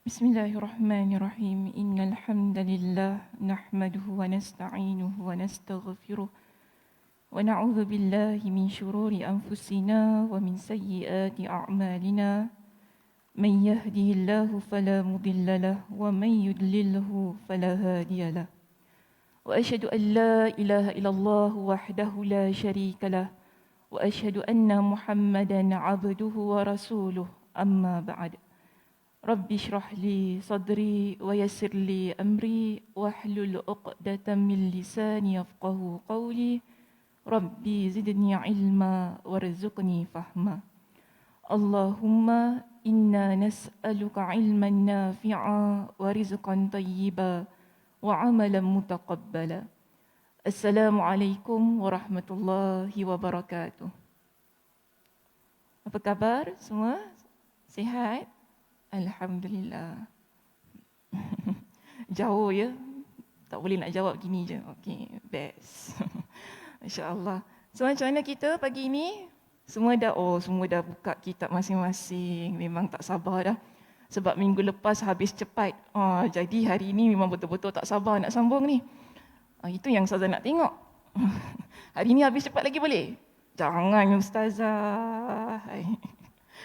Bismillahirrahmanirrahim. Innal hamdalillah nahmaduhu wa nasta'inuhu wa nastaghfiruh wa na'udzu billahi min shururi anfusina wa min sayyiati a'malina. Man yahdihillahu fala mudilla lahu wa man yudlilhu fala hadiya lahu. Wa asyhadu an la ilaha illallah wahdahu la syarika lahu wa asyhadu anna Muhammadan 'abduhu wa rasuluh. Amma ba'd. Rabbi shrah li sadri wa yassir li amri wahlul 'uqdatam min lisani yafqahu qawli. Rabbi zidni ilma warzuqni fahma. Allahumma inna nas'aluka ilman nafi'a wa rizqan tayyiba wa amalan mutaqabbala. Assalamualaikum warahmatullahi wabarakatuh. Apa khabar semua? Sihat? Alhamdulillah. Jauh ya? Tak boleh nak jawab gini je. Okey, best. Masya-Allah. So macam mana kita pagi ini? Semua dah buka kitab masing-masing. Memang tak sabar dah. Sebab minggu lepas habis cepat. Jadi hari ini memang betul-betul tak sabar nak sambung ni. Itu yang Ustazah nak tengok. Hari ini habis cepat lagi boleh? Jangan Ustazah.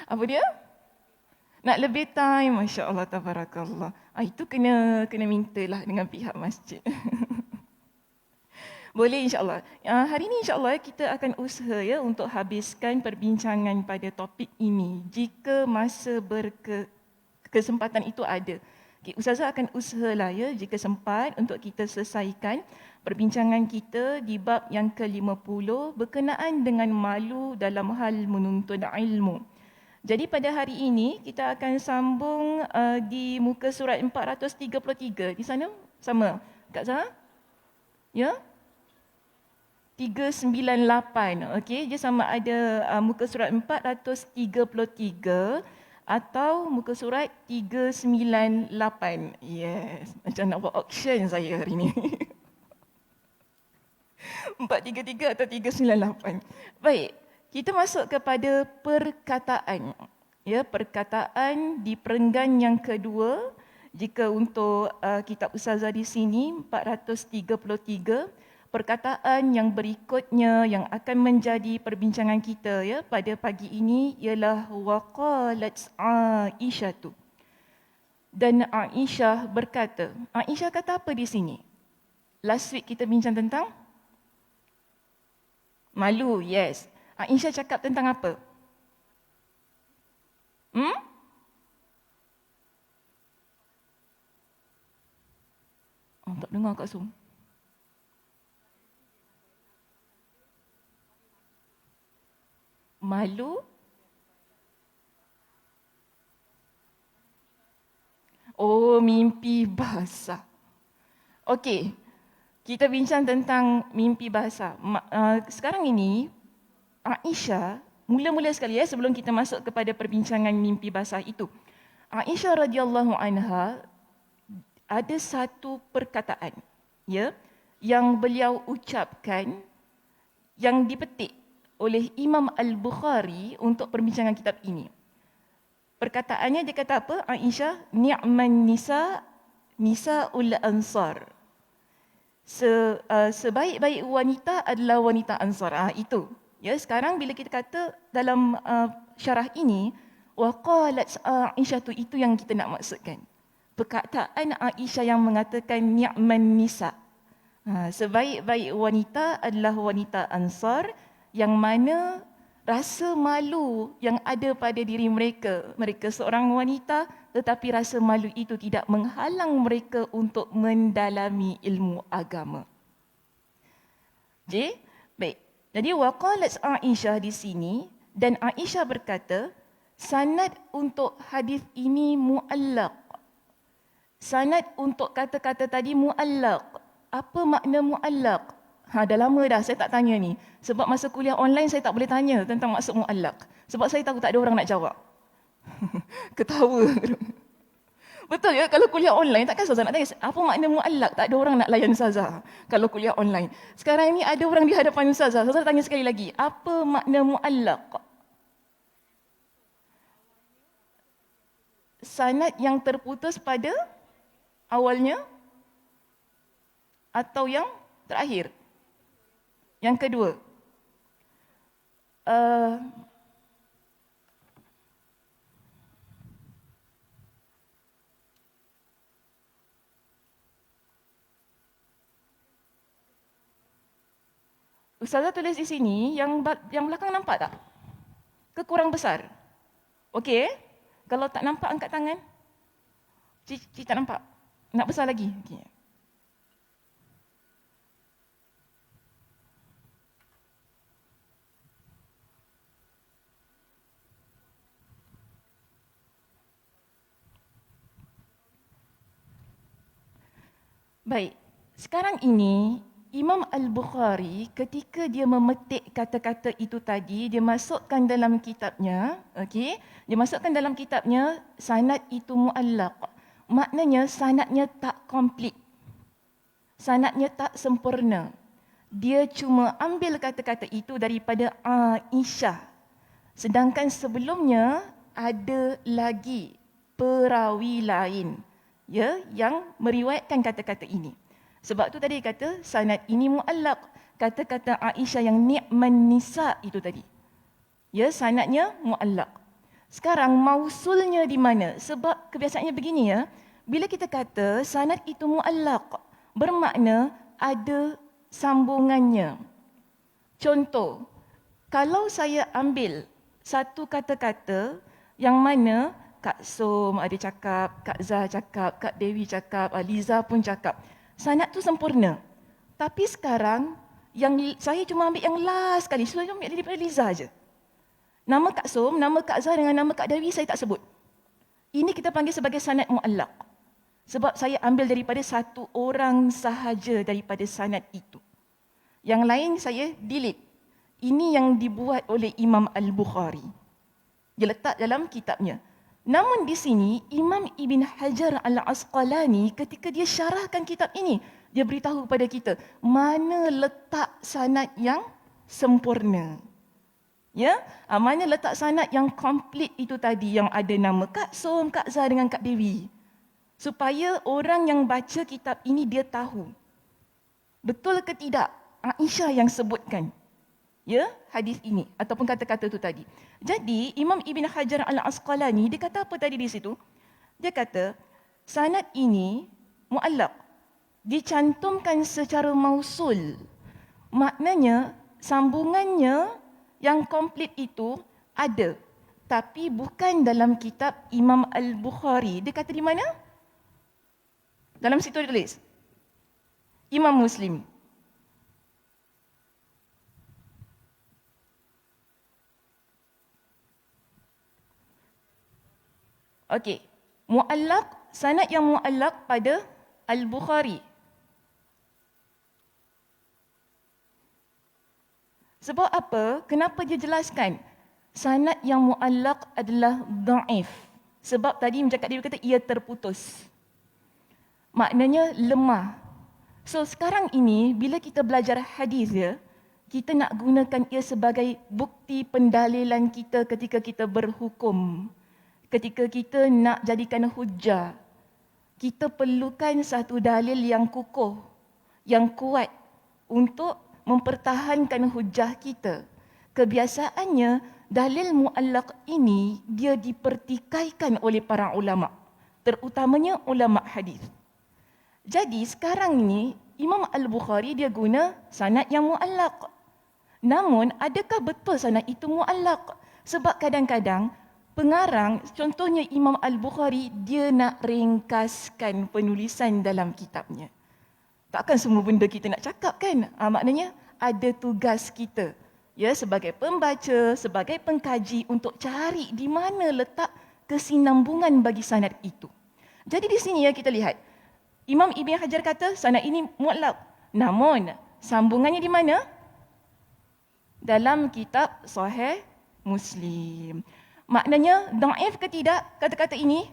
Apa dia? Nak lebih time, Masya Allah, tabarakallah. Itu kena mintalah dengan pihak masjid. Boleh insya-Allah. Hari ini insya-Allah kita akan usaha ya untuk habiskan perbincangan pada topik ini jika masa kesempatan itu ada. Okay, Ustazah akan usahalah ya jika sempat untuk kita selesaikan perbincangan kita di bab yang ke-50 berkenaan dengan malu dalam hal menuntut ilmu. Jadi pada hari ini kita akan sambung di muka surat 433. Di sana sama Kak Zah? Ya? 398. Okey, dia sama ada muka surat 433 atau muka surat 398. Yes, macam nak buat auction saya hari ini. 433 atau 398. Baik. Kita masuk kepada perkataan. Ya, perkataan di perenggan yang kedua. Jika untuk kitab Ustazah di sini 433, perkataan yang berikutnya yang akan menjadi perbincangan kita ya pada pagi ini ialah waqalat Aisyah. Dan Aisyah berkata. Aisyah kata apa di sini? Last week kita bincang tentang malu, yes. Aisyah cakap tentang apa? Tak dengar Kak Sum. Malu? Mimpi basah. Okey. Kita bincang tentang mimpi basah. Sekarang ini Aisyah, mula-mula sekali ya sebelum kita masuk kepada perbincangan mimpi basah itu. Aisyah radhiyallahu anha ada satu perkataan ya yang beliau ucapkan yang dipetik oleh Imam Al-Bukhari untuk perbincangan kitab ini. Perkataannya dia kata apa? Aisyah, ni'man nisaul ansar. Sebaik-baik wanita adalah wanita Ansar. Itu. Ya, sekarang bila kita kata dalam syarah ini waqalat Aisyah itu yang kita nak maksudkan. Perkataan Aisyah yang mengatakan ni'man nisa. Sebaik-baik wanita adalah wanita Ansar yang mana rasa malu yang ada pada diri mereka. Mereka seorang wanita tetapi rasa malu itu tidak menghalang mereka untuk mendalami ilmu agama. Baik. Jadi waqalat Aisyah di sini dan Aisyah berkata sanad untuk hadis ini muallaq. Sanad untuk kata-kata tadi muallaq. Apa makna muallaq? Dah lama dah saya tak tanya ni. Sebab masa kuliah online saya tak boleh tanya tentang maksud muallaq. Sebab saya tahu tak ada orang nak jawab. Ketawa. Betul ya, kalau kuliah online takkan Ustazah nak tanya apa makna muallaq, tak ada orang nak layan Ustazah kalau kuliah online. Sekarang ni ada orang di hadapan Ustazah, Ustazah tanya sekali lagi, apa makna muallaq? sanad yang terputus pada awalnya atau yang terakhir? Yang kedua. Ustazah tulis di sini, yang belakang nampak tak? Ke kurang besar? Okey? Kalau tak nampak, angkat tangan. Cik tak nampak? Nak besar lagi? Okay. Baik, sekarang ini Imam Al-Bukhari ketika dia memetik kata-kata itu tadi, dia masukkan dalam kitabnya, okey? Dia masukkan dalam kitabnya sanad itu muallaq. Maknanya sanadnya tak komplit. Sanadnya tak sempurna. Dia cuma ambil kata-kata itu daripada Aisyah. Sedangkan sebelumnya ada lagi perawi lain, ya, yang meriwayatkan kata-kata ini. Sebab tu tadi kata sanad ini muallaq, kata-kata Aisyah yang ni'man nisa itu tadi. Ya, sanadnya muallaq. Sekarang mausulnya di mana? Sebab kebiasaannya begini ya, bila kita kata sanad itu muallaq, bermakna ada sambungannya. Contoh, kalau saya ambil satu kata-kata yang mana Kak Som ada cakap, Kak Zah cakap, Kak Dewi cakap, Liza pun cakap, sanad tu sempurna. Tapi sekarang yang saya cuma ambil yang last kali, saya ambil daripada Liza je. Nama Kak Som, nama Kak Zah dengan nama Kak Dewi saya tak sebut. Ini kita panggil sebagai sanad muallaq. Sebab saya ambil daripada satu orang sahaja daripada sanad itu. Yang lain saya delete. Ini yang dibuat oleh Imam Al-Bukhari. Dia letak dalam kitabnya. Namun di sini Imam Ibn Hajar Al-Asqalani ketika dia syarahkan kitab ini, dia beritahu kepada kita mana letak sanad yang sempurna. Ya, mana letak sanad yang komplit itu tadi, yang ada nama Kak Som, Kak Zah dengan Kak Dewi. Supaya orang yang baca kitab ini dia tahu. Betul ke tidak Aisyah yang sebutkan, ya, hadis ini ataupun kata-kata itu tadi. Jadi Imam Ibn Hajar Al-Asqalani dia kata apa tadi di situ? Dia kata sanad ini muallaq, dicantumkan secara mausul. Maknanya sambungannya yang komplit itu ada, tapi bukan dalam kitab Imam Al-Bukhari. Dia kata di mana? Dalam situ dia tulis Imam Muslim. Okey, muallaq, sanad yang muallaq pada Al-Bukhari. Sebab apa? Kenapa dia jelaskan? Sanad yang muallaq adalah dhaif. Sebab tadi macam Kak Dewi kata ia terputus. Maknanya lemah. So sekarang ini bila kita belajar hadis ya, kita nak gunakan ia sebagai bukti pendalilan kita ketika kita berhukum. Ketika kita nak jadikan hujah, kita perlukan satu dalil yang kukuh, yang kuat untuk mempertahankan hujah kita. Kebiasaannya dalil muallaq ini dia dipertikaikan oleh para ulama, terutamanya ulama hadis. Jadi sekarang ni Imam Al-Bukhari dia guna sanad yang muallaq. Namun adakah betul sanad itu muallaq? Sebab kadang-kadang pengarang, contohnya Imam Al-Bukhari, dia nak ringkaskan penulisan dalam kitabnya. Takkan semua benda kita nak cakap kan? Maknanya ada tugas kita, ya, sebagai pembaca, sebagai pengkaji untuk cari di mana letak kesinambungan bagi sanad itu. Jadi di sini ya kita lihat, Imam Ibn Hajar kata sanad ini muallaq. Namun sambungannya di mana? Dalam kitab Sahih Muslim. Maknanya dhaif ke tidak kata-kata ini?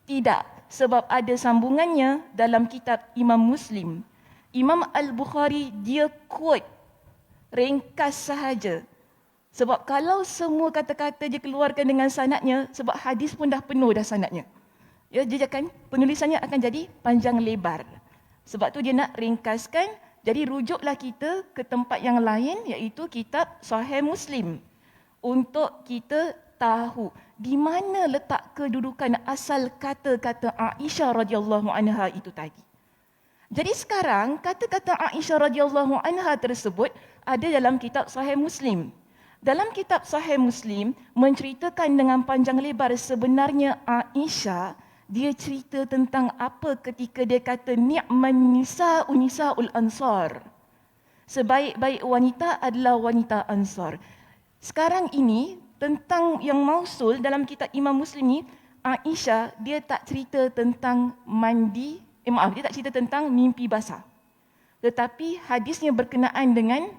Tidak, sebab ada sambungannya dalam kitab Imam Muslim. Imam Al-Bukhari dia quote, ringkas sahaja. Sebab kalau semua kata-kata dia keluarkan dengan sanadnya, sebab hadis pun dah penuh dah sanadnya. Ya, penulisannya akan jadi panjang lebar. Sebab tu dia nak ringkaskan, jadi rujuklah kita ke tempat yang lain, iaitu kitab Sahih Muslim. Untuk kita tahu di mana letak kedudukan asal kata-kata Aisyah radhiyallahu anha itu tadi. Jadi sekarang kata-kata Aisyah radhiyallahu anha tersebut ada dalam kitab Sahih Muslim. Dalam kitab Sahih Muslim menceritakan dengan panjang lebar sebenarnya Aisyah dia cerita tentang apa ketika dia kata ni'man nisa'u nisa'ul ansar. Sebaik-baik wanita adalah wanita Ansar. Sekarang ini tentang yang mausul dalam kitab Imam Muslim ni, Aisyah dia tak cerita tentang dia tak cerita tentang mimpi basah. Tetapi hadisnya berkenaan dengan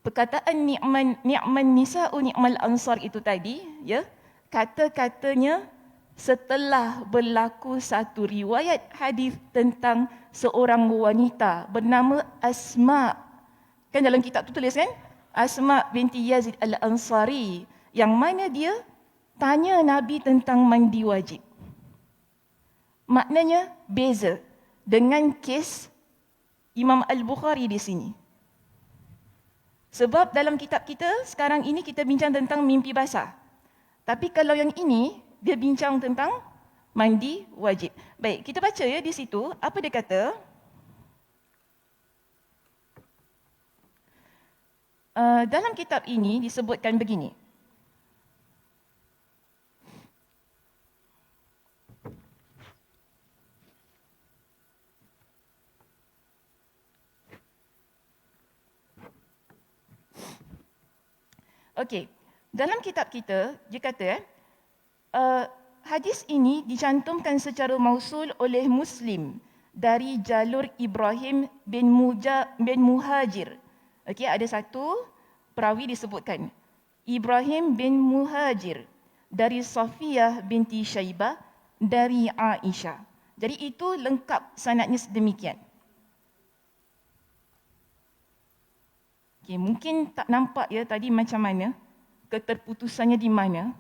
perkataan ni'man nisa'u ni'mal ansar itu tadi, ya, kata-katanya setelah berlaku satu riwayat hadis tentang seorang wanita bernama Asma. Kan dalam kitab tu tulis kan? Asma binti Yazid al-Ansari, yang mana dia tanya Nabi tentang mandi wajib. Maknanya beza dengan kes Imam Al-Bukhari di sini. Sebab dalam kitab kita sekarang ini kita bincang tentang mimpi basah. Tapi kalau yang ini dia bincang tentang mandi wajib. Baik, kita baca ya di situ apa dia kata. Dalam kitab ini disebutkan begini. Okey, dalam kitab kita dia kata hadis ini dicantumkan secara mausul oleh Muslim dari jalur Ibrahim bin Muhajir. Okey, ada satu perawi disebutkan Ibrahim bin Muhajir dari Safiyah binti Syaibah dari Aisyah. Jadi itu lengkap sanadnya sedemikian. Okay, mungkin tak nampak ya tadi macam mana, keterputusannya di mana.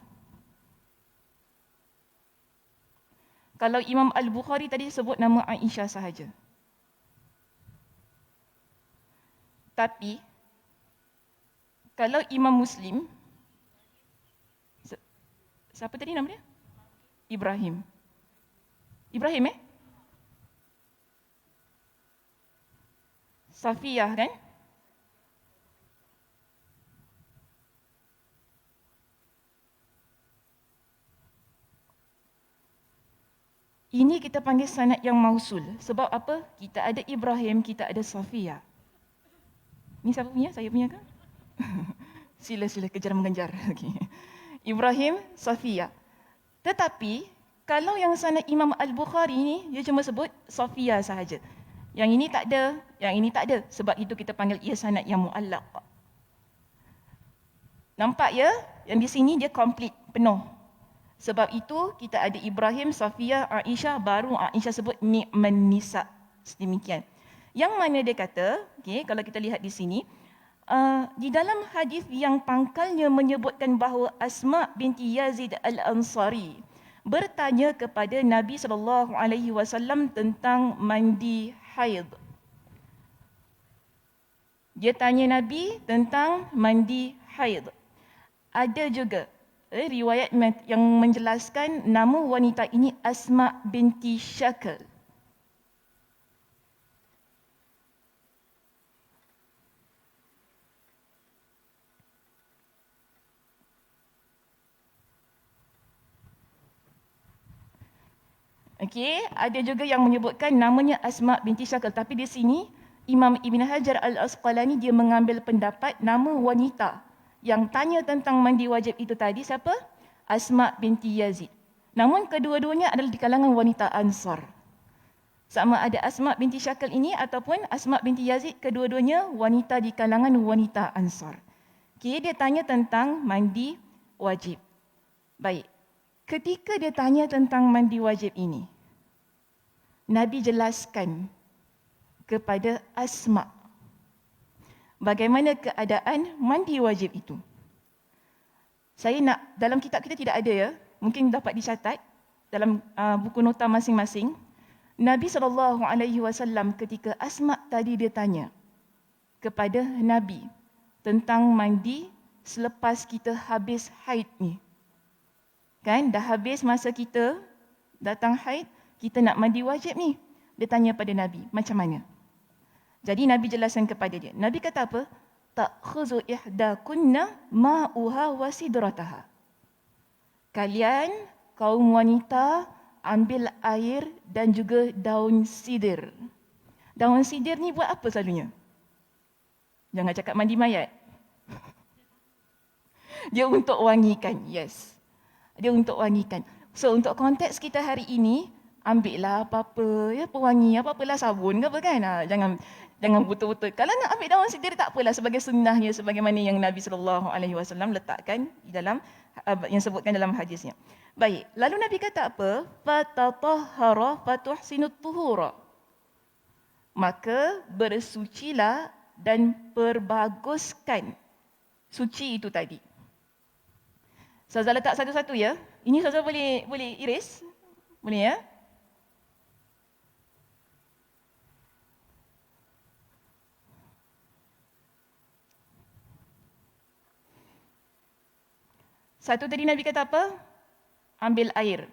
Kalau Imam Al-Bukhari tadi sebut nama Aisyah sahaja. Tapi, kalau Imam Muslim, siapa tadi nama dia? Ibrahim. Ibrahim Safiyah kan? Ini kita panggil sanad yang mausul. Sebab apa? Kita ada Ibrahim, kita ada Safiyah. Ni siapa punya? Saya punya ke? Sila kejar mengejar. Okay. Ibrahim, Safiyah. Tetapi, kalau yang sanad Imam Al-Bukhari ni, dia cuma sebut Safiyah sahaja. Yang ini tak ada, yang ini tak ada. Sebab itu kita panggil ia sanad yang mu'allaq. Nampak ya? Yang di sini dia komplit, penuh. Sebab itu kita ada Ibrahim, Safiyah, Aisyah, baru Aisyah sebut ni'man nisa. Sedemikian. Yang mana dia kata, okay, kalau kita lihat di sini, di dalam hadis yang pangkalnya menyebutkan bahawa Asma binti Yazid al-Ansari bertanya kepada Nabi SAW tentang mandi haid. Dia tanya Nabi tentang mandi haid. Ada juga riwayat yang menjelaskan nama wanita ini Asma binti Syakal. Okey, ada juga yang menyebutkan namanya Asma binti Syakal, tapi di sini Imam Ibn Hajar Al-Asqalani dia mengambil pendapat nama wanita yang tanya tentang mandi wajib itu tadi siapa? Asma binti Yazid. Namun kedua-duanya adalah di kalangan wanita Ansar. Sama ada Asma binti Syakal ini ataupun Asma binti Yazid, kedua-duanya wanita di kalangan wanita Ansar. Okay, dia tanya tentang mandi wajib. Baik. Ketika dia tanya tentang mandi wajib ini, Nabi jelaskan kepada Asma bagaimana keadaan mandi wajib itu. Saya nak, dalam kitab kita tidak ada ya, mungkin dapat dicatat dalam buku nota masing-masing. Nabi SAW ketika Asma tadi dia tanya kepada Nabi tentang mandi selepas kita habis haid ni. Kan, dah habis masa kita datang haid, kita nak mandi wajib ni. Dia tanya pada Nabi, macam mana? Jadi Nabi jelaskan kepada dia. Nabi kata apa? Ta'khuzu ihdakunna ma'uha wa sidrataha. Kalian, kaum wanita, ambil air dan juga daun sidir. Daun sidir ni buat apa selalunya? Jangan cakap mandi mayat. Dia untuk wangikan, yes. Dia untuk wangikan. So untuk konteks kita hari ini, ambillah apa-apa, ya, pewangi, apa-apalah sabun ke apa kan. Jangan betul-betul. Kalau nak ambil daun sidir tak apalah, sebagai sunnahnya, sebagaimana yang Nabi SAW letakkan di dalam, yang sebutkan dalam hadisnya. Baik, lalu Nabi kata apa? Fatatahhara fatuhsinut tuhura. Maka bersucilah dan perbaguskan suci itu tadi. Ustazah letak satu-satu ya. Ini Ustazah boleh iris? Boleh ya? Satu tadi Nabi kata apa? Ambil air.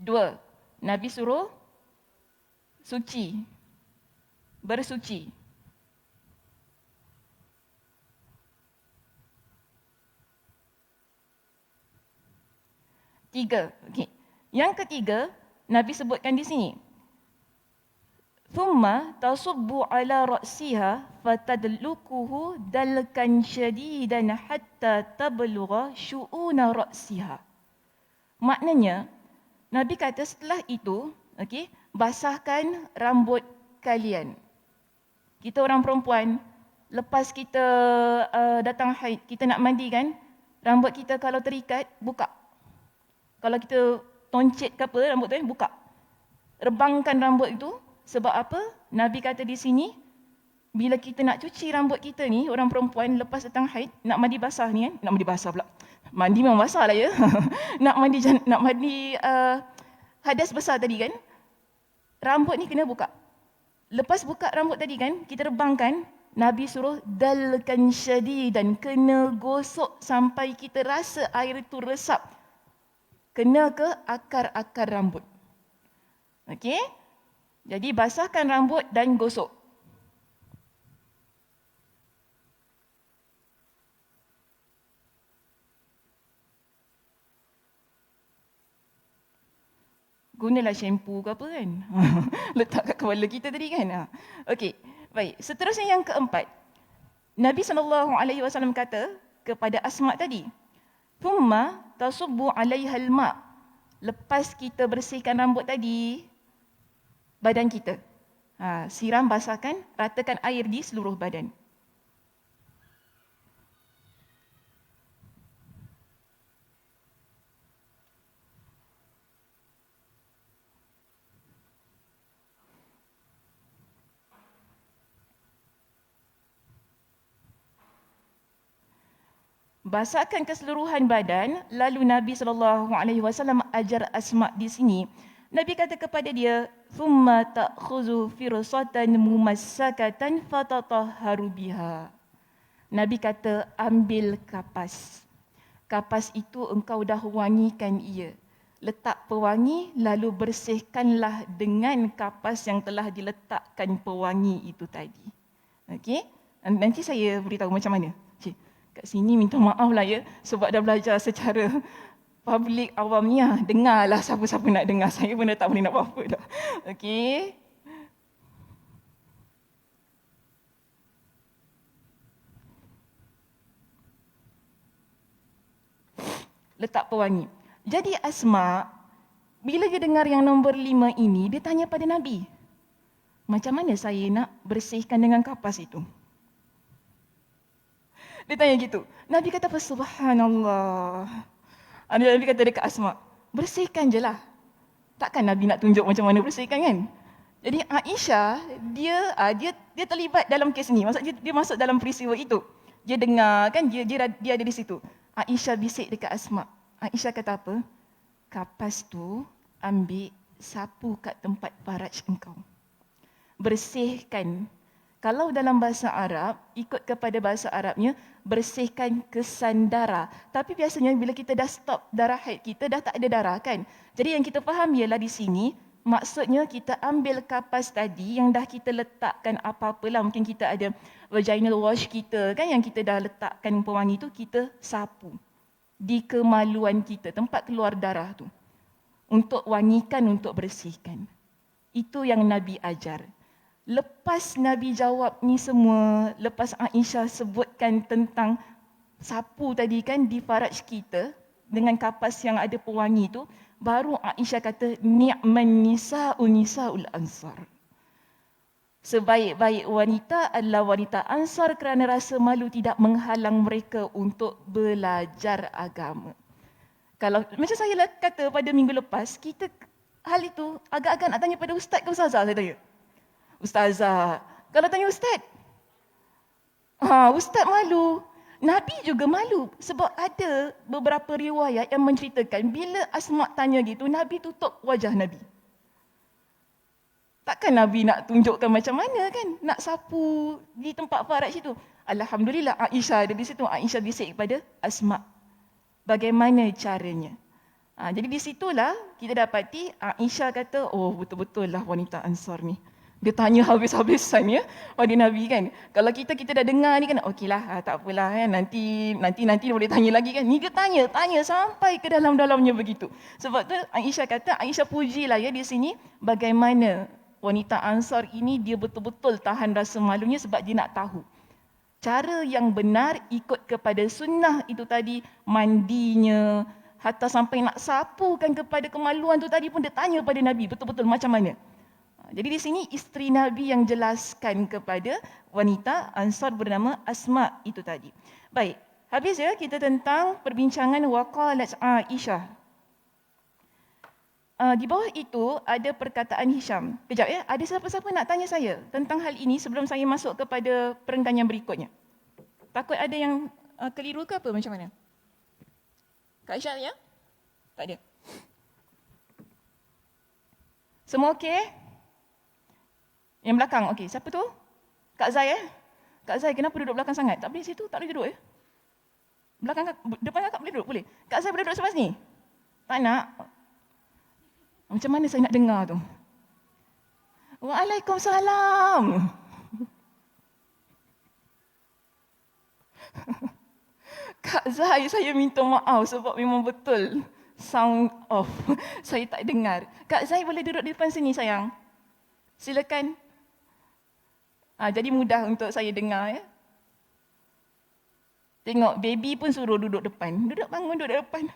Dua, Nabi suruh suci, bersuci. Tiga, okay. Yang ketiga, Nabi sebutkan di sini. Thumma tasubbu ala ra'siha fatadlukuhu dalkan syadidan hatta tablugha syu'una ra'siha. Maknanya, Nabi kata setelah itu, okay, basahkan rambut kalian. Kita orang perempuan, lepas kita datang haid, kita nak mandi kan, rambut kita kalau terikat, buka. Kalau kita toncet ke apa, rambut tu buka. Rebangkan rambut itu, sebab apa? Nabi kata di sini, bila kita nak cuci rambut kita ni, orang perempuan lepas datang haid, nak mandi basah ni kan, nak mandi basah pula. Mandi memang basah lah ya. nak mandi hadas besar tadi kan, rambut ni kena buka. Lepas buka rambut tadi kan, kita rebangkan, Nabi suruh dalkan syadidan, kena gosok sampai kita rasa air itu resap. Kena ke akar-akar rambut. Okey? Jadi basahkan rambut dan gosok. Gunalah shampoo ke apa kan. Letak kat kepala kita tadi kan. Okey, baik. Seterusnya yang keempat. Nabi SAW kata kepada Asma tadi, "Thumma tasubbu 'alaiha al-ma'." Lepas kita bersihkan rambut tadi, badan kita. Siram, basahkan, ratakan air di seluruh badan. Basahkan keseluruhan badan, lalu Nabi SAW ajar Asma di sini. Nabi kata kepada dia, "Thumma ta'khuzu firsatan mumassakatan fatatahharu biha." Nabi kata, ambil kapas. Kapas itu engkau dah wangikan ia. Letak pewangi, lalu bersihkanlah dengan kapas yang telah diletakkan pewangi itu tadi. Okey? Nanti saya beritahu macam mana. Cik, kat sini minta maaf lah ya, sebab dah belajar secara public awam ni, dengarlah siapa-siapa nak dengar. Saya pun dah tak boleh nak buat apa dah. Okey. Letak pewangi. Jadi Asma, Bila dia dengar yang nombor 5 ini, dia tanya pada Nabi, macam mana saya nak bersihkan dengan kapas itu? Dia tanya gitu. Nabi kata apa? Subhanallah. Nabi kata dekat Asma, bersihkan je lah. Takkan Nabi nak tunjuk macam mana bersihkan kan? Jadi Aisyah, dia terlibat dalam kes ni. Maksudnya dia masuk dalam peristiwa itu. Dia dengar kan, dia ada di situ. Aisyah bisik dekat Asma. Aisyah kata apa? Kapas tu ambil sapu kat tempat faraj engkau. Bersihkan. Kalau dalam bahasa Arab, ikut kepada bahasa Arabnya, bersihkan kesan darah. Tapi biasanya bila kita dah stop darah haid kita, dah tak ada darah kan? Jadi yang kita faham ialah di sini, maksudnya kita ambil kapas tadi yang dah kita letakkan apa-apalah. Mungkin kita ada vaginal wash kita kan, yang kita dah letakkan pewangi tu, kita sapu di kemaluan kita, tempat keluar darah tu. Untuk wangikan, untuk bersihkan. Itu yang Nabi ajar. Lepas Nabi jawab ni semua, lepas Aisyah sebutkan tentang sapu tadi kan di faraj kita dengan kapas yang ada pewangi tu, baru Aisyah kata ni'man nisaul ansar. Sebaik-baik wanita adalah wanita Ansar kerana rasa malu tidak menghalang mereka untuk belajar agama. Kalau macam saya kata pada minggu lepas, kita hal itu agak-agak nak tanya pada ustaz ke ustazah, saya tanya. Ustazah, kalau tanya ustaz, ustaz malu. Nabi juga malu sebab ada beberapa riwayat yang menceritakan bila Asma tanya gitu, Nabi tutup wajah Nabi. Takkan Nabi nak tunjukkan macam mana kan, nak sapu di tempat faraj itu. Alhamdulillah Aisyah ada di situ. Aisyah bisik kepada Asma bagaimana caranya. Jadi di situlah kita dapati Aisyah kata, oh betul-betul lah wanita Ansar ni. Dia tanya habis-habisan ya pada Nabi kan. Kalau kita dah dengar ni kan, okeylah, tak apalah kan, nanti boleh tanya lagi kan. Ni dia tanya sampai ke dalam-dalamnya begitu. Sebab tu Aisyah kata, Aisyah pujilah ya di sini bagaimana wanita Ansar ini dia betul-betul tahan rasa malunya sebab dia nak tahu cara yang benar ikut kepada sunnah itu tadi, mandinya, hatta sampai nak sapukan kepada kemaluan tu tadi pun dia tanya pada Nabi betul-betul macam mana. Jadi di sini isteri Nabi yang jelaskan kepada wanita Ansar bernama Asma itu tadi. Baik, habis ya kita tentang perbincangan waqalat Aisyah. Di bawah itu ada perkataan Hisham. Kejap ya, ada siapa-siapa nak tanya saya tentang hal ini sebelum saya masuk kepada perenggan yang berikutnya? Takut ada yang keliru ke apa macam mana? Kak Aisyah ya? Tak ada. Semua okey? Yang belakang, okey. Siapa tu? Kak Zai Kak Zai, kenapa duduk belakang sangat? Tak boleh situ, tak boleh duduk ya? Belakang, depan kakak boleh duduk? Boleh. Kak Zai boleh duduk sebelah sini? Tak nak? Macam mana saya nak dengar tu? Waalaikumsalam. Kak Zai, saya minta maaf sebab memang betul sound off. Saya tak dengar. Kak Zai boleh duduk di depan sini sayang? Silakan. Jadi mudah untuk saya dengar ya. Tengok baby pun suruh duduk depan. Duduk bangun duduk depan.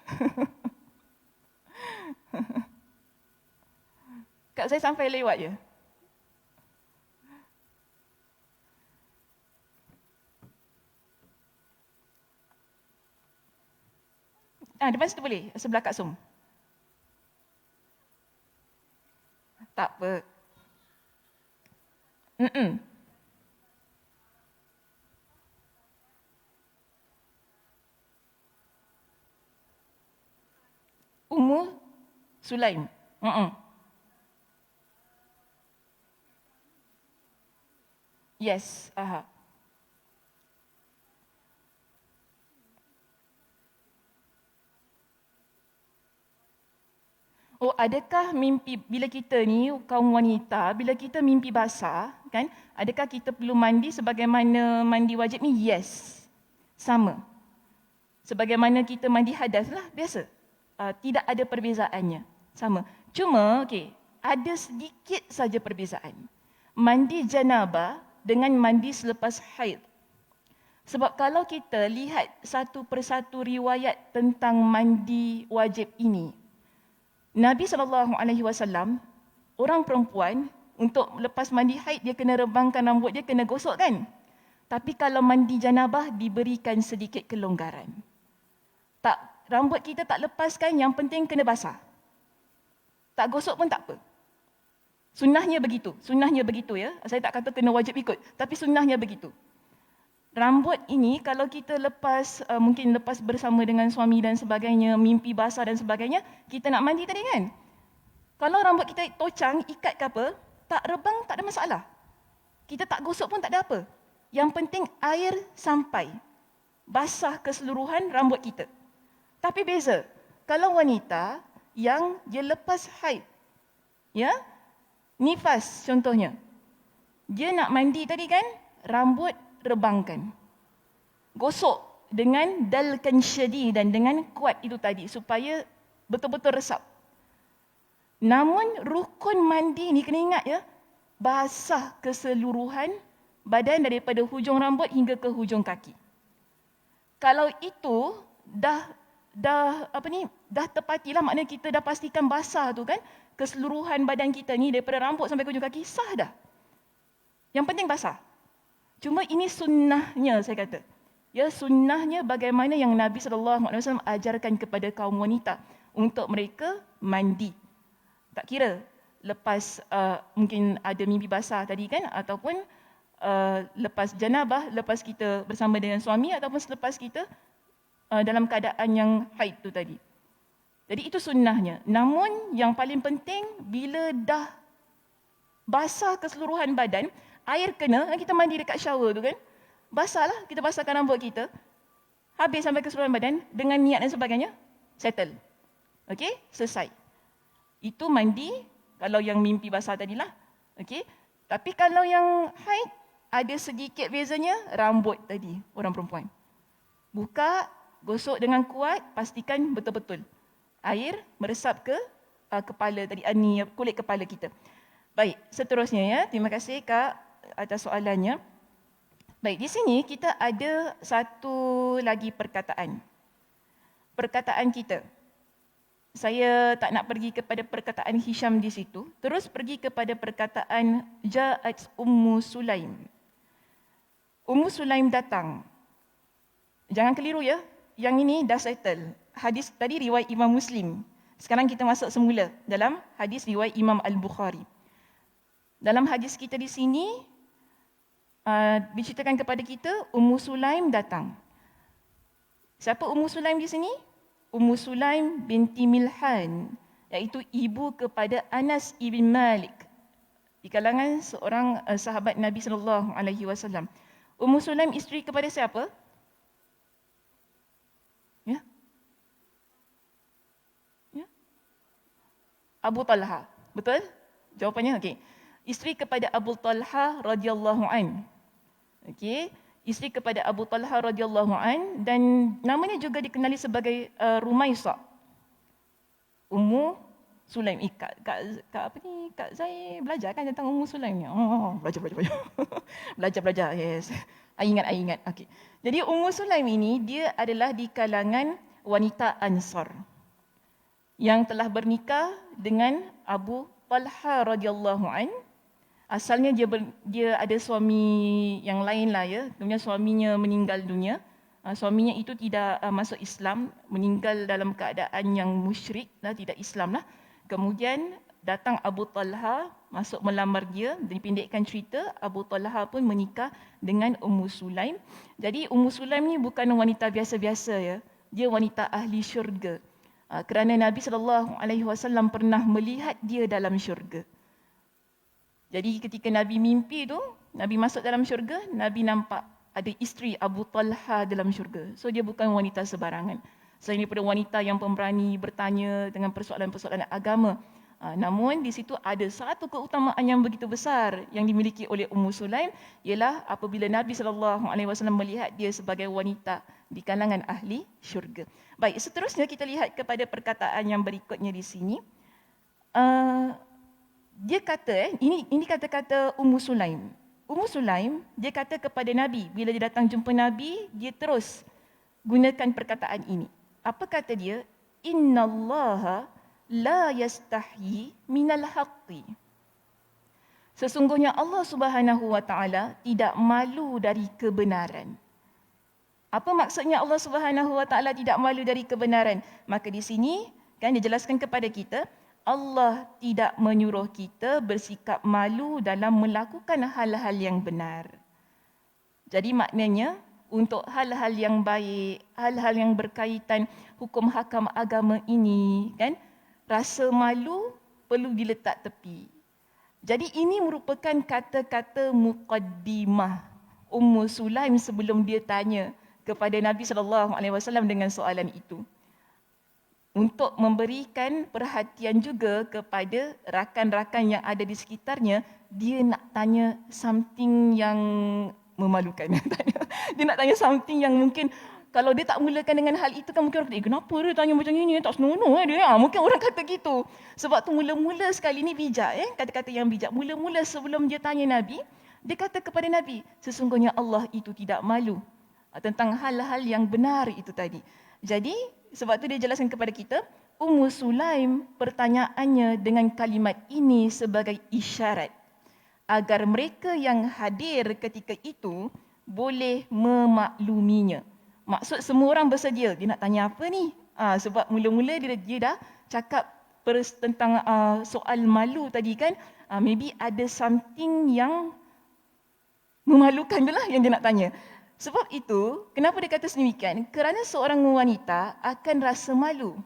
Kak saya sampai lewat je. Depan situ boleh, sebelah Kak Som. Tak apa. Ummu Sulaim. Yes, Oh, adakah mimpi bila kita ni kaum wanita, bila kita mimpi basah, kan? Adakah kita perlu mandi sebagaimana mandi wajib ni? Yes. Sama. Sebagaimana kita mandi hadas lah, biasa. Tidak ada perbezaannya. Sama. Cuma, okey, ada sedikit saja perbezaan. Mandi janabah dengan mandi selepas haid. Sebab kalau kita lihat satu persatu riwayat tentang mandi wajib ini, Nabi SAW, orang perempuan, untuk lepas mandi haid, dia kena rebangkan rambut dia, kena gosok kan? Tapi kalau mandi janabah, diberikan sedikit kelonggaran. Tak, rambut kita tak lepaskan, yang penting kena basah. Tak gosok pun tak apa. Sunnahnya begitu ya. Saya tak kata kena wajib ikut, tapi sunnahnya begitu. Rambut ini kalau kita lepas, mungkin lepas bersama dengan suami dan sebagainya, mimpi basah dan sebagainya, kita nak mandi tadi kan? Kalau rambut kita tocang, ikat ke apa, tak rebang tak ada masalah. Kita tak gosok pun tak ada apa. Yang penting air sampai, basah keseluruhan rambut kita. Tapi beza, kalau wanita yang dia lepas haid, ya, nifas contohnya, dia nak mandi tadi kan, rambut rebangkan, gosok dengan dalkan syadidan, dengan kuat itu tadi, supaya betul-betul resap. Namun rukun mandi ni kena ingat ya, basah keseluruhan badan daripada hujung rambut hingga ke hujung kaki. Kalau itu dah tepatilah, maknanya kita dah pastikan basah tu kan, keseluruhan badan kita ni daripada rambut sampai ke hujung kaki, sah dah. Yang penting basah. Cuma ini sunnahnya, saya kata. Ya, sunnahnya bagaimana yang Nabi SAW ajarkan kepada kaum wanita untuk mereka mandi. Tak kira lepas mungkin ada mimpi basah tadi kan, ataupun lepas janabah, lepas kita bersama dengan suami, ataupun selepas kita dalam keadaan yang haid tu tadi. Jadi itu sunnahnya. Namun yang paling penting, bila dah basah keseluruhan badan, air kena, kita mandi dekat shower tu kan, basahlah, kita basahkan rambut kita, habis sampai keseluruhan badan, dengan niat dan sebagainya, settle. Okey, selesai. Itu mandi, kalau yang mimpi basah tadilah. Okey, tapi kalau yang haid, ada sedikit bezanya, rambut tadi, orang perempuan. Buka, gosok dengan kuat, pastikan betul-betul air meresap ke kepala tadi, kulit kepala kita. Baik, seterusnya ya, terima kasih Kak atas soalannya. Baik, di sini kita ada satu lagi perkataan. Perkataan kita. Saya tak nak pergi kepada perkataan Hisham di situ, terus pergi kepada perkataan Ja'at Ummu Sulaim. Ummu Sulaim datang. Jangan keliru ya, yang ini dah settle. Hadis tadi riwayat Imam Muslim. Sekarang kita masuk semula dalam hadis riwayat Imam Al-Bukhari. Dalam hadis kita di sini, diceritakan kepada kita, Ummu Sulaim datang. Siapa Ummu Sulaim di sini? Ummu Sulaim binti Milhan, iaitu ibu kepada Anas ibn Malik, di kalangan seorang sahabat Nabi SAW. Ummu Sulaim isteri kepada siapa? Ya? Ya? Abu Talha. Betul? Jawapannya okey. Isteri kepada Abu Talha radhiyallahu an. Okey, isteri kepada Abu Talha radhiyallahu an, dan namanya juga dikenali sebagai Rumaisa. Ummu Sulaim. Kak apa ni? Kak Zai belajar kan tentang Ummu Sulaim ni? Oh, belajar. belajar. Yes. I ingat. Okey. Jadi Ummu Sulaim ini dia adalah di kalangan wanita Ansar yang telah bernikah dengan Abu Talha radhiyallahu an. Asalnya dia ada suami yang lain lah ya. Kemudian suaminya meninggal dunia. Suaminya itu tidak masuk Islam, meninggal dalam keadaan yang musyrik lah, tidak Islam lah. Kemudian datang Abu Talha masuk melamar dia. Dipendekkan cerita, Abu Talha pun menikah dengan Ummu Sulaim. Jadi Ummu Sulaim ni bukan wanita biasa-biasa ya. Dia wanita ahli syurga. Kerana Nabi SAW pernah melihat dia dalam syurga. Jadi ketika Nabi mimpi tu, Nabi masuk dalam syurga, Nabi nampak ada isteri Abu Talha dalam syurga. So dia bukan wanita sebarangan. Selain daripada wanita yang pemberani bertanya dengan persoalan-persoalan agama. Namun di situ ada satu keutamaan yang begitu besar yang dimiliki oleh Ummu Sulaim, ialah apabila Nabi SAW melihat dia sebagai wanita di kalangan ahli syurga. Baik, seterusnya kita lihat kepada perkataan yang berikutnya di sini. Dia kata, ini kata-kata Ummu Sulaim. Ummu Sulaim, dia kata kepada Nabi, bila dia datang jumpa Nabi, dia terus gunakan perkataan ini. Apa kata dia? Innallaha la yastahyi minal haqqi. Sesungguhnya Allah Subhanahu wa taala tidak malu dari kebenaran. Apa maksudnya Allah Subhanahu wa taala tidak malu dari kebenaran? Maka di sini kan dijelaskan kepada kita, Allah tidak menyuruh kita bersikap malu dalam melakukan hal-hal yang benar. Jadi maknanya untuk hal-hal yang baik, hal-hal yang berkaitan hukum hakam agama ini, kan, rasa malu perlu diletak tepi. Jadi ini merupakan kata-kata muqaddimah Ummu Sulaim sebelum dia tanya kepada Nabi SAW dengan soalan itu. Untuk memberikan perhatian juga kepada rakan-rakan yang ada di sekitarnya, dia nak tanya something yang memalukan. Dia nak tanya something yang mungkin kalau dia tak mulakan dengan hal itu kan mungkin orang kata, kenapa dia tanya macam ini, tak senonoh dia. Mungkin orang kata gitu. Sebab tu mula-mula sekali ni bijak, kata-kata yang bijak. Mula-mula sebelum dia tanya Nabi, dia kata kepada Nabi, sesungguhnya Allah itu tidak malu tentang hal-hal yang benar itu tadi. Jadi, sebab tu dia jelaskan kepada kita, Ummu Sulaim pertanyaannya dengan kalimat ini sebagai isyarat agar mereka yang hadir ketika itu boleh memakluminya. Maksud semua orang bersedia. Dia nak tanya apa ni? Sebab mula-mula dia dah cakap tentang soal malu tadi kan. Maybe ada something yang memalukan tu lah yang dia nak tanya. Sebab itu, kenapa dia kata sedemikian? Kerana seorang wanita akan rasa malu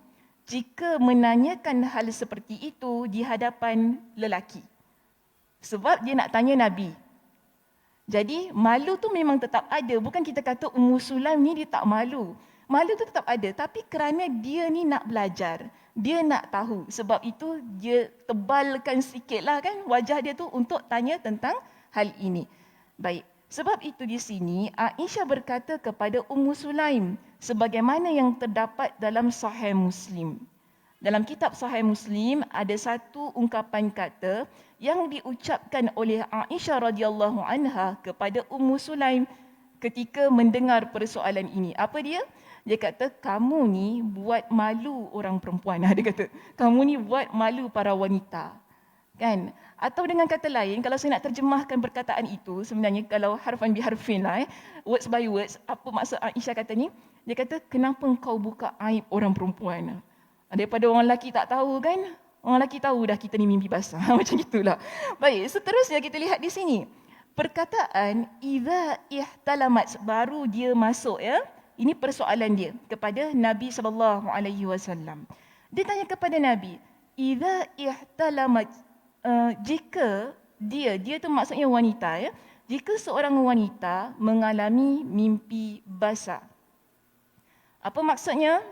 jika menanyakan hal seperti itu di hadapan lelaki. Sebab dia nak tanya Nabi. Jadi malu tu memang tetap ada. Bukan kita kata Ummu Sulaim ni dia tak malu. Malu tu tetap ada. Tapi kerana dia ni nak belajar. Dia nak tahu. Sebab itu dia tebalkan sikitlah kan wajah dia tu untuk tanya tentang hal ini. Baik. Sebab itu di sini Aisyah berkata kepada Ummu Sulaim. Sebagaimana yang terdapat dalam Sahih Muslim. Dalam kitab Sahih Muslim ada satu ungkapan kata yang diucapkan oleh Aisyah radhiyallahu anha kepada Ummu Sulaim ketika mendengar persoalan ini. Apa dia? Dia kata, kamu ni buat malu orang perempuan. Dia kata, kamu ni buat malu para wanita. Kan? Atau dengan kata lain, kalau saya nak terjemahkan perkataan itu, sebenarnya kalau harfan biharfin lah, words by words, apa maksud Aisyah kata ni? Dia kata, kenapa engkau buka aib orang perempuan? Daripada orang lelaki tak tahu kan? Orang lelaki tahu dah kita ni mimpi basah. Macam itulah. Baik, seterusnya kita lihat di sini. Perkataan idza ihtalamat, baru dia masuk ya. Ini persoalan dia kepada Nabi SAW. Dia tanya kepada Nabi, idza ihtalamat, jika dia tu maksudnya wanita ya. Jika seorang wanita mengalami mimpi basah. Apa maksudnya?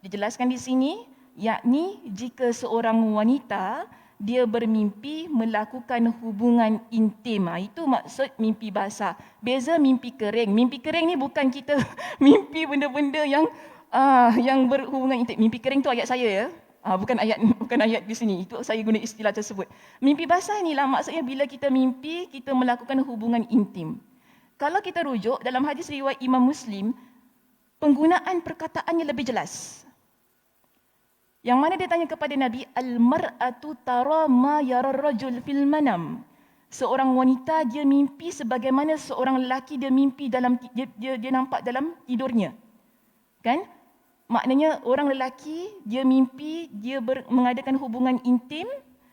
Dijelaskan di sini. Yakni jika seorang wanita dia bermimpi melakukan hubungan intim. Itu maksud mimpi basah. Beza mimpi kering. Mimpi kering ni bukan kita mimpi benda-benda yang berhubungan intim. Mimpi kering tu ayat saya ya. Bukan ayat di sini. Itu saya guna istilah tersebut. Mimpi basah inilah maksudnya bila kita mimpi kita melakukan hubungan intim. Kalau kita rujuk dalam hadis riwayat Imam Muslim, penggunaan perkataannya lebih jelas. Yang mana dia tanya kepada Nabi, al-mar'atu tara ma yara ar-rajul fil manam. Seorang wanita dia mimpi sebagaimana seorang lelaki dia mimpi dalam dia nampak dalam tidurnya. Kan? Maknanya orang lelaki dia mimpi dia mengadakan hubungan intim,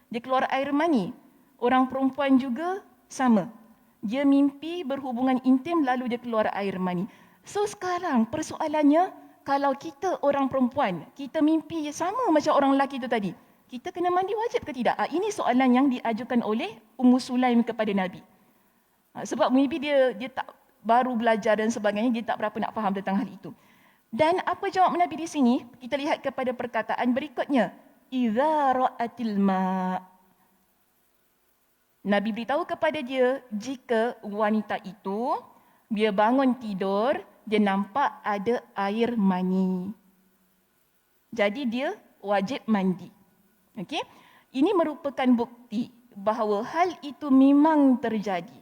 dia keluar air mani. Orang perempuan juga sama. Dia mimpi berhubungan intim lalu dia keluar air mani. So sekarang persoalannya, kalau kita orang perempuan, kita mimpi sama macam orang lelaki itu tadi, kita kena mandi wajib ke tidak? Ini soalan yang diajukan oleh Ummu Sulaim kepada Nabi. Sebab maybe dia tak baru belajar dan sebagainya, dia tak berapa nak faham tentang hal itu. Dan apa jawab Nabi di sini? Kita lihat kepada perkataan berikutnya. Idza ra'atil ma'. Nabi beritahu kepada dia, jika wanita itu, dia bangun tidur, dia nampak ada air mani. Jadi dia wajib mandi. Okey? Ini merupakan bukti bahawa hal itu memang terjadi.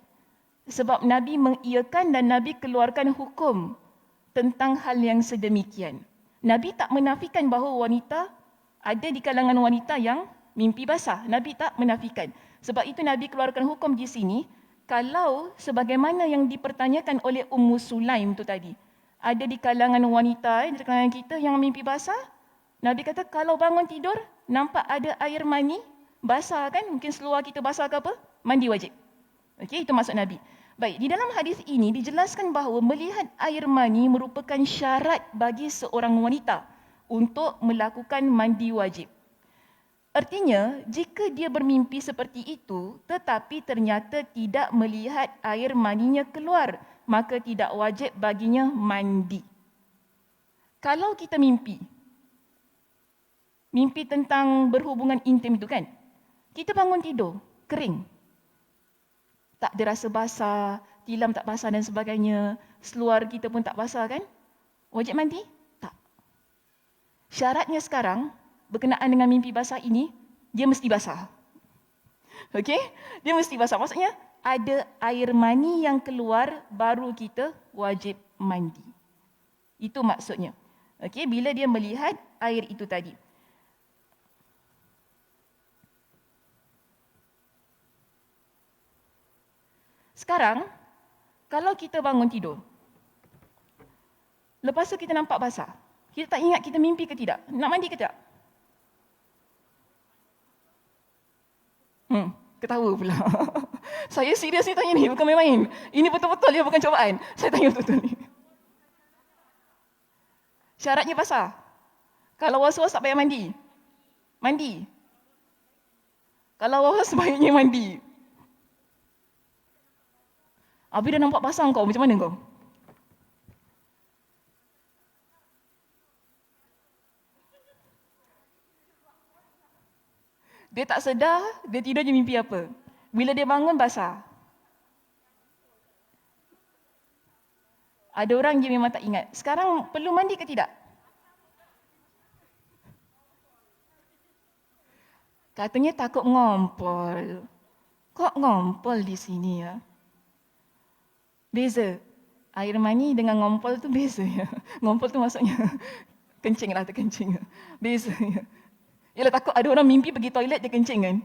Sebab Nabi mengiyakan dan Nabi keluarkan hukum tentang hal yang sedemikian. Nabi tak menafikan bahawa wanita Ada di kalangan wanita yang mimpi basah. Nabi tak menafikan. Sebab itu Nabi keluarkan hukum di sini, kalau sebagaimana yang dipertanyakan oleh Ummu Sulaim tu tadi, ada di kalangan wanita, di kalangan kita yang mimpi basah, Nabi kata kalau bangun tidur, nampak ada air mani, basah kan, mungkin seluar kita basah ke apa, mandi wajib. Okey, itu maksud Nabi. Baik, di dalam hadis ini dijelaskan bahawa melihat air mani merupakan syarat bagi seorang wanita untuk melakukan mandi wajib. Artinya, jika dia bermimpi seperti itu tetapi ternyata tidak melihat air maninya keluar, maka tidak wajib baginya mandi. Kalau kita mimpi tentang berhubungan intim itu kan, kita bangun tidur, kering. Tak ada rasa basah, tilam tak basah dan sebagainya, seluar kita pun tak basah kan? Wajib mandi? Tak. Syaratnya sekarang, berkenaan dengan mimpi basah ini, dia mesti basah. Okey? Dia mesti basah. Maksudnya, ada air mani yang keluar, baru kita wajib mandi. Itu maksudnya. Okey? Bila dia melihat air itu tadi. Sekarang, kalau kita bangun tidur, lepas tu kita nampak basah, kita tak ingat kita mimpi ke tidak? Nak mandi ke tidak? Ketawa pula. Saya serius ni tanya ni, bukan main-main. Ini betul-betul ya, bukan cubaan. Saya tanya betul-betul ni. Syaratnya basah. Kalau was-was tak payah mandi. Mandi. Kalau was sebaiknya mandi. Habis dah nampak basah kau, macam mana kau? Dia tak sedar, dia tidur je mimpi apa. Bila dia bangun, basah. Ada orang je memang tak ingat. Sekarang perlu mandi ke tidak? Katanya takut ngompol. Kok ngompol di sini ya? Beza. Air mani dengan ngompol tu beza ya. Ngompol tu maksudnya kencing lah, terkencing. Beza ya. Yalah, takut ada orang mimpi pergi toilet dia kencing kan.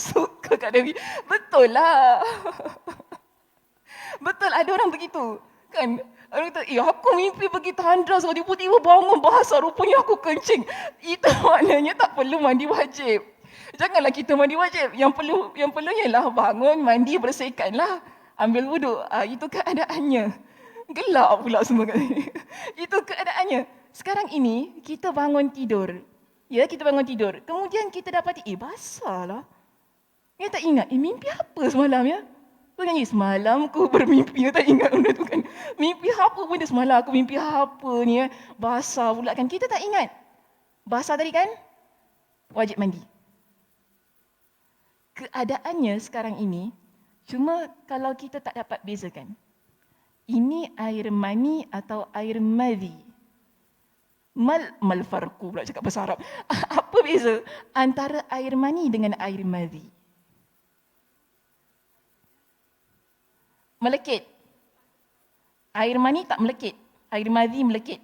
Suka Kak Dewi. Betul lah. Betul, ada orang begitu. Kan? Orang kata, aku mimpi pergi tandas, tiba-tiba bangun basah, rupanya aku kencing. Itu maknanya tak perlu mandi wajib. Janganlah kita mandi wajib. Yang perlu ialah bangun, mandi, bersihkanlah. Ambil wuduk. Itu keadaannya. Gelap pula semua kat sini. Itu keadaannya. Sekarang ini, kita bangun tidur. Ya, kita bangun tidur. Kemudian kita dapati, basah lah. Kita tak ingat, mimpi apa semalam ya? Bukan, semalam aku bermimpi, tak ingat benda tu kan. Mimpi apa benda semalam, aku mimpi apa ni ya? Basah pula kan. Kita tak ingat. Basah tadi kan? Wajib mandi. Keadaannya sekarang ini, cuma kalau kita tak dapat bezakan. Ini air mani atau air madhi. Mal farqu pula cakap bahasa Arab. Apa beza antara air mani dengan air madhi? Melekit. Air mani tak melekit. Air madhi melekit.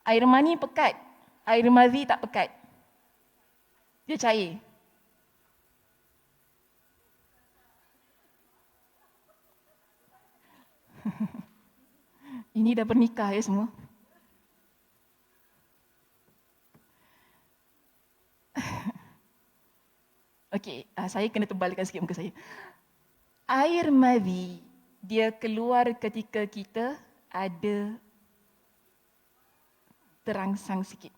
Air mani pekat. Air madhi tak pekat. Dia cair. Ini dah bernikah ya semua. Okey, saya kena tebalkan sikit muka saya. Air madhi, dia keluar ketika kita ada terangsang sikit.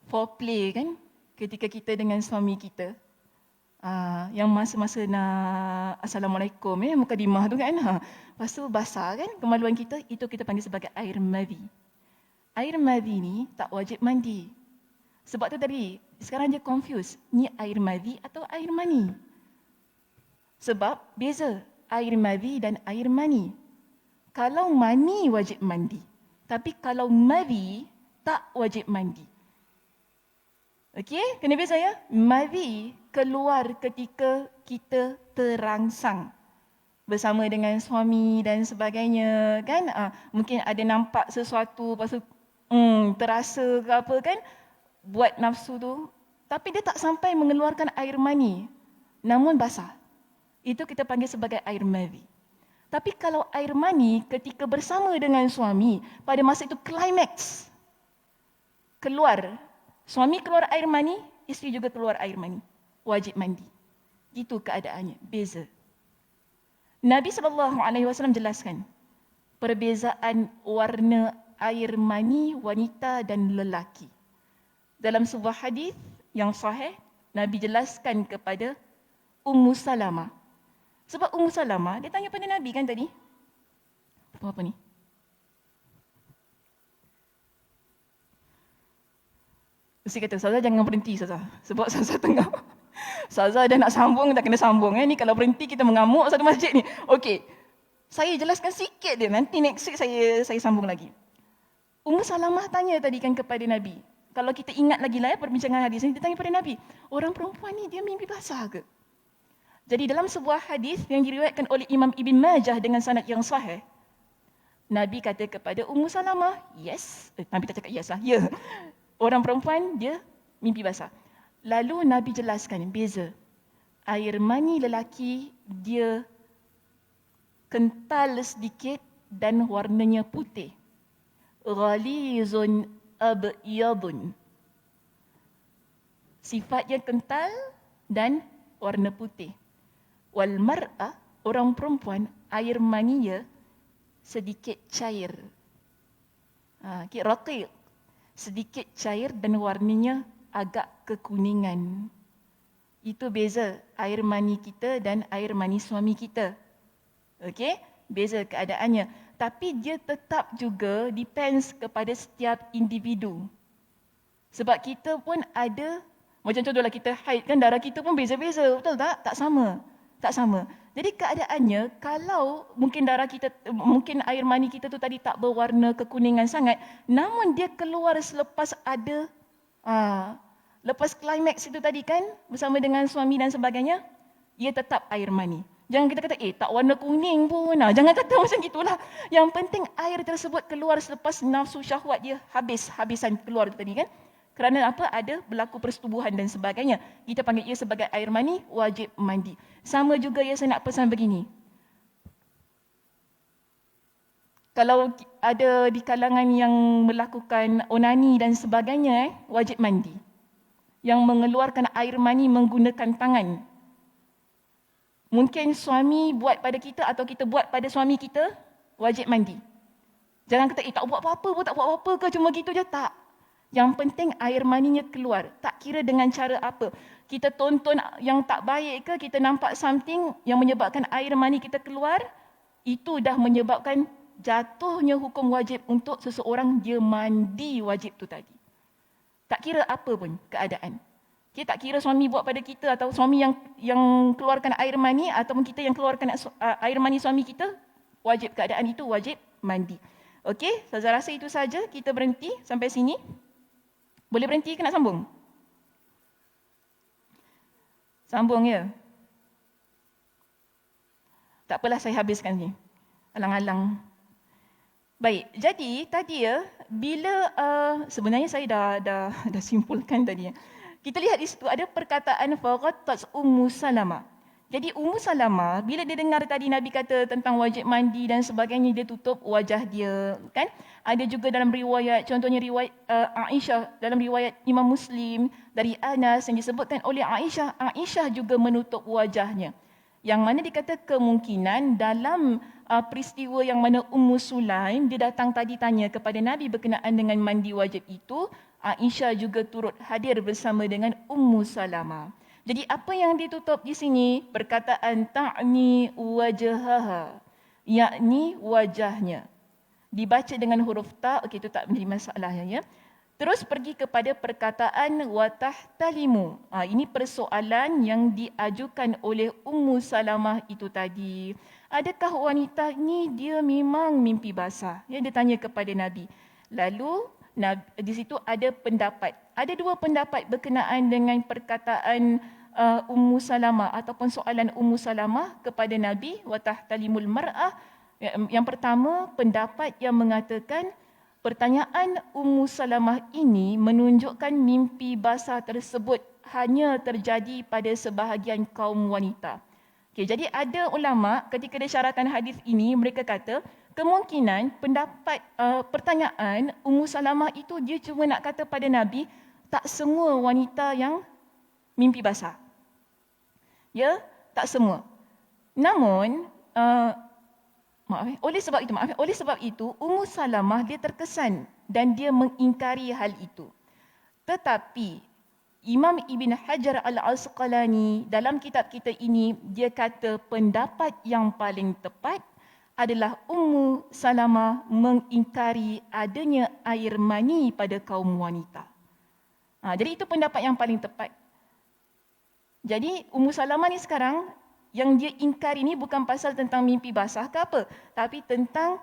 Foreplay kan, ketika kita dengan suami kita, yang masa-masa nak Assalamualaikum mukadimah tu kan, lepas tu basah kan kemaluan kita, itu kita panggil sebagai air madhi. Air madhi ni tak wajib mandi. Sebab tu tadi, sekarang dia confuse, ni air madhi atau air mani. Sebab beza air madhi dan air mani. Kalau mani wajib mandi, tapi kalau madhi tak wajib mandi. Okey, kena beza ya. Madhi keluar ketika kita terangsang. bersama dengan suami dan sebagainya kan. Mungkin ada nampak sesuatu lepas tu terasa ke apa kan, buat nafsu tu, tapi dia tak sampai mengeluarkan air mani, namun basah. Itu kita panggil sebagai air madhi. Tapi kalau air mani ketika bersama dengan suami, pada masa itu klimaks, keluar. Suami keluar air mani, isteri juga keluar air mani. Wajib mandi. Itu keadaannya, beza. Nabi SAW jelaskan perbezaan warna air mani wanita dan lelaki. Dalam sebuah hadis yang sahih, Nabi jelaskan kepada Ummu Salamah. Sebab Ummu Salamah, dia tanya pada Nabi kan tadi. Apa ni? Mesti kata, Ustazah jangan berhenti Ustazah. Sebab Ustazah tengah. Ustazah dah nak sambung, dah kena sambung. Ni kalau berhenti kita mengamuk satu masjid ni. Okey. Saya jelaskan sikit dia. Nanti next week saya sambung lagi. Ummu Salamah tanya tadi kan kepada Nabi. Kalau kita ingat lagi lah perbincangan hadis ni, dia tanya pada Nabi. Orang perempuan ni dia mimpi basah ke? Jadi dalam sebuah hadis yang diriwayatkan oleh Imam Ibn Majah dengan sanad yang sahih, Nabi kata kepada Ummu Salamah, yes. Nabi tak cakap yes lah, ya. Orang perempuan dia mimpi basah. Lalu Nabi jelaskan beza. Air mani lelaki dia kental sedikit dan warnanya putih. Ghalizun abyadun. Sifatnya kental dan warna putih. Wal mar'ah, orang perempuan, air maninya sedikit cair. Raqiq, sedikit cair dan warnanya agak kekuningan. Itu beza air mani kita dan air mani suami kita. Okey, beza keadaannya. Tapi dia tetap juga depends kepada setiap individu. Sebab kita pun ada, macam contohlah kita haid kan, darah kita pun beza-beza, betul tak? Tak sama. Tak sama. Jadi keadaannya, kalau mungkin darah kita, mungkin air mani kita tu tadi tak berwarna kekuningan sangat, namun dia keluar selepas ada, lepas klimaks itu tadi kan, bersama dengan suami dan sebagainya, ia tetap air mani. Jangan kita kata, tak warna kuning pun. Jangan kata macam itulah. Yang penting air tersebut keluar selepas nafsu syahwat dia habisan keluar tu tadi kan. Kerana apa? Ada berlaku persetubuhan dan sebagainya. Kita panggil ia sebagai air mani, wajib mandi. Sama juga ya, saya nak pesan begini. Kalau ada di kalangan yang melakukan onani dan sebagainya, wajib mandi. Yang mengeluarkan air mani menggunakan tangan. Mungkin suami buat pada kita atau kita buat pada suami kita, wajib mandi. Jangan kata, tak buat apa-apa pun, tak buat apa-apa ke, cuma gitu je, tak. Yang penting air maninya keluar. Tak kira dengan cara apa. Kita tonton yang tak baik ke, kita nampak something yang menyebabkan air mani kita keluar, itu dah menyebabkan jatuhnya hukum wajib untuk seseorang dia mandi wajib tu tadi. Tak kira apa pun keadaan. Kita tak kira suami buat pada kita atau suami yang keluarkan air mani ataupun kita yang keluarkan air mani suami kita, wajib keadaan itu wajib mandi. Okey, saya rasa itu saja. Kita berhenti sampai sini. Boleh berhenti ke nak sambung? Sambung ya? Tak apalah, saya habiskan ni. Alang-alang. Baik, jadi tadi ya, bila sebenarnya saya dah simpulkan tadi ya. Kita lihat di situ ada perkataan faghattat Ummu Salamah. Jadi Ummu Salamah bila dia dengar tadi Nabi kata tentang wajib mandi dan sebagainya, dia tutup wajah dia, kan? Ada juga dalam riwayat, contohnya riwayat Aisyah dalam riwayat Imam Muslim dari Anas yang disebutkan oleh Aisyah, Aisyah juga menutup wajahnya. Yang mana dikata kemungkinan dalam peristiwa yang mana Ummu Sulaim dia datang tadi tanya kepada Nabi berkenaan dengan mandi wajib itu, Aisyah juga turut hadir bersama dengan Ummu Salamah. Jadi apa yang ditutup di sini? Perkataan ta'ni wajahaha, yakni wajahnya. Dibaca dengan huruf ta, okey, itu tak menjadi masalah ya. Terus pergi kepada perkataan watahtalimu. Ini persoalan yang diajukan oleh Ummu Salamah itu tadi. Adakah wanita ni dia memang mimpi basah? Ya, dia tanya kepada Nabi. Lalu di situ ada pendapat. Ada dua pendapat berkenaan dengan perkataan Ummu Salamah ataupun soalan Ummu Salamah kepada Nabi, wa tahtalimul mar'ah. Yang pertama, pendapat yang mengatakan pertanyaan Ummu Salamah ini menunjukkan mimpi basah tersebut hanya terjadi pada sebahagian kaum wanita. Okay, jadi ada ulama ketika ada syaratan hadis ini, mereka kata kemungkinan pendapat pertanyaan Ummu Salamah itu dia cuma nak kata pada Nabi, tak semua wanita yang mimpi basah. Ya, tak semua. Namun, oleh sebab itu, Ummu Salamah dia terkesan dan dia mengingkari hal itu. Tetapi Imam Ibn Hajar Al-Asqalani dalam kitab kita ini, dia kata pendapat yang paling tepat adalah Ummu Salamah mengingkari adanya air mani pada kaum wanita. Jadi itu pendapat yang paling tepat. Jadi Ummu Salamah ni sekarang, yang dia ingkari ni bukan pasal tentang mimpi basah ke apa, tapi tentang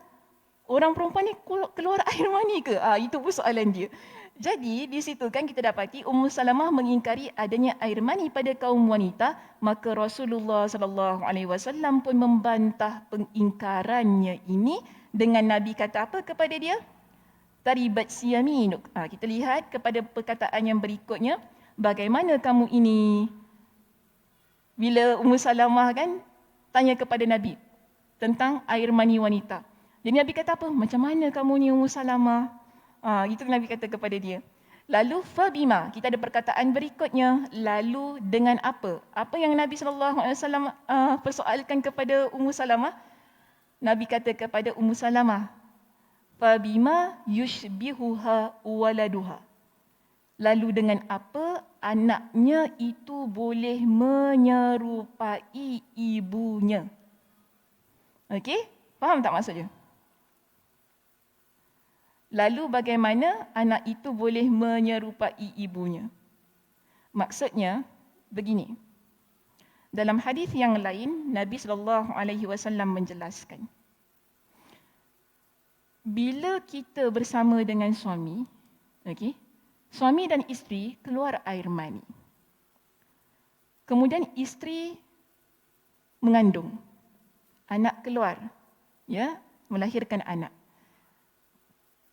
orang perempuan ni keluar air mani ke? Itu pun soalan dia. Jadi di situ kan kita dapati Ummu Salamah mengingkari adanya air mani pada kaum wanita, maka Rasulullah sallallahu alaihi wasallam pun membantah pengingkarannya ini dengan Nabi kata apa kepada dia? Taribat siyaminuk. Kita lihat kepada perkataan yang berikutnya, bagaimana kamu ini? Bila Ummu Salamah kan tanya kepada Nabi tentang air mani wanita. Jadi Nabi kata apa? Macam mana kamu ni Ummu Salamah? Itu Nabi kata kepada dia. Lalu fabima, kita ada perkataan berikutnya, lalu dengan apa? Apa yang Nabi SAW persoalkan kepada Ummu Salamah? Nabi kata kepada Ummu Salamah, fabima yushbihuha waladuha. Lalu dengan apa anaknya itu boleh menyerupai ibunya? Okey? Faham tak maksudnya? Lalu bagaimana anak itu boleh menyerupai ibunya? Maksudnya begini. Dalam hadis yang lain, Nabi SAW menjelaskan, bila kita bersama dengan suami, suami dan isteri keluar air mani. Kemudian isteri mengandung, anak keluar, melahirkan anak.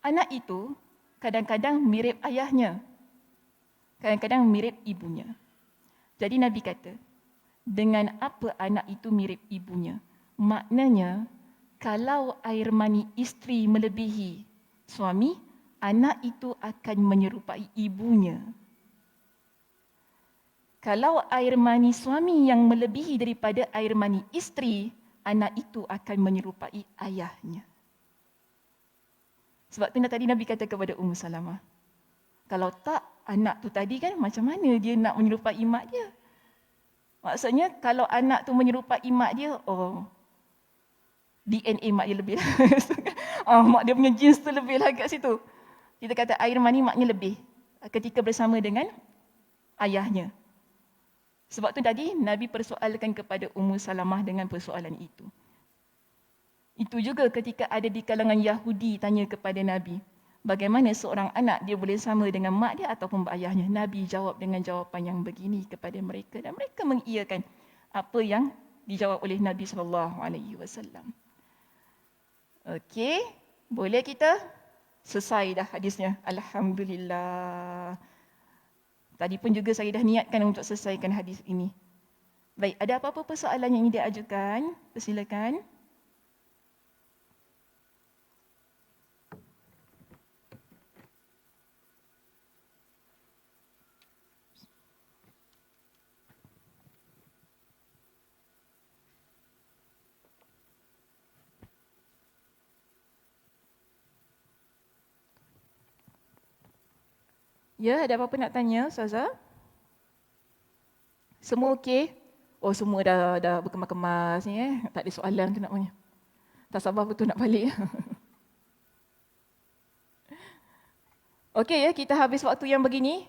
Anak itu kadang-kadang mirip ayahnya, kadang-kadang mirip ibunya. Jadi Nabi kata, dengan apa anak itu mirip ibunya? Maknanya, kalau air mani isteri melebihi suami, anak itu akan menyerupai ibunya. Kalau air mani suami yang melebihi daripada air mani isteri, anak itu akan menyerupai ayahnya. Sebab tu tadi Nabi kata kepada Ummu Salamah, kalau tak anak tu tadi kan macam mana dia nak menyerupai mak dia? Maksudnya kalau anak tu menyerupai mak dia, DNA mak dia lebih. Mak dia punya genes tu lebih lah kat situ. Kita kata air mani maknya lebih ketika bersama dengan ayahnya. Sebab tu tadi Nabi persoalkan kepada Ummu Salamah dengan persoalan itu. Itu juga ketika ada di kalangan Yahudi tanya kepada Nabi, bagaimana seorang anak dia boleh sama dengan mak dia ataupun ayahnya? Nabi jawab dengan jawapan yang begini kepada mereka dan mereka mengiyakan apa yang dijawab oleh Nabi SAW. Okey, boleh kita selesai dah hadisnya. Alhamdulillah. Tadi pun juga saya dah niatkan untuk selesaikan hadis ini. Baik, ada apa-apa persoalan yang ingin diajukan? Persilakan. Ya, ada apa-apa nak tanya, Ustazah? Semua okey? Oh, semua dah berkemas-kemas ni Tak ada soalan tu nak punya. Tak sabar betul nak balik. Okey ya, kita habis waktu yang begini.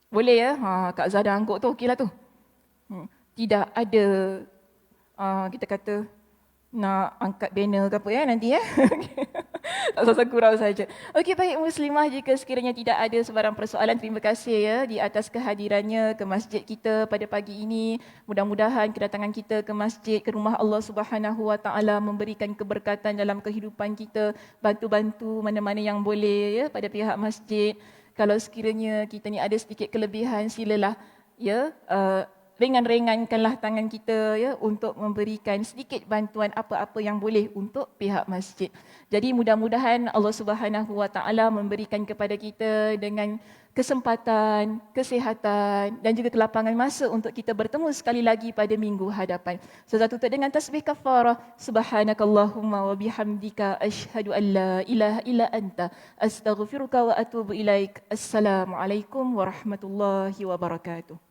Boleh ya? Kak Zah dah angguk tu, okeylah tu. Tidak ada, kita kata, nak angkat banner ke apa ya nanti ya. Tak usah kurau saja. Okey, baik Muslimah, jika sekiranya tidak ada sebarang persoalan, terima kasih ya di atas kehadirannya ke masjid kita pada pagi ini. Mudah-mudahan kedatangan kita ke masjid, ke rumah Allah Subhanahu Wa Taala memberikan keberkatan dalam kehidupan kita, bantu-bantu mana-mana yang boleh ya pada pihak masjid. Kalau sekiranya kita ni ada sedikit kelebihan, silalah ya ringan-ringankanlah tangan kita ya untuk memberikan sedikit bantuan apa-apa yang boleh untuk pihak masjid. Jadi mudah-mudahan Allah Subhanahu Wa Taala memberikan kepada kita dengan kesempatan, kesihatan dan juga kelapangan masa untuk kita bertemu sekali lagi pada minggu hadapan. Saya tutup dengan tasbih kafarah. Subhanakallahumma wa bihamdika asyhadu an la ilaha illa anta astaghfiruka wa atubu ilaik. Assalamualaikum warahmatullahi wabarakatuh.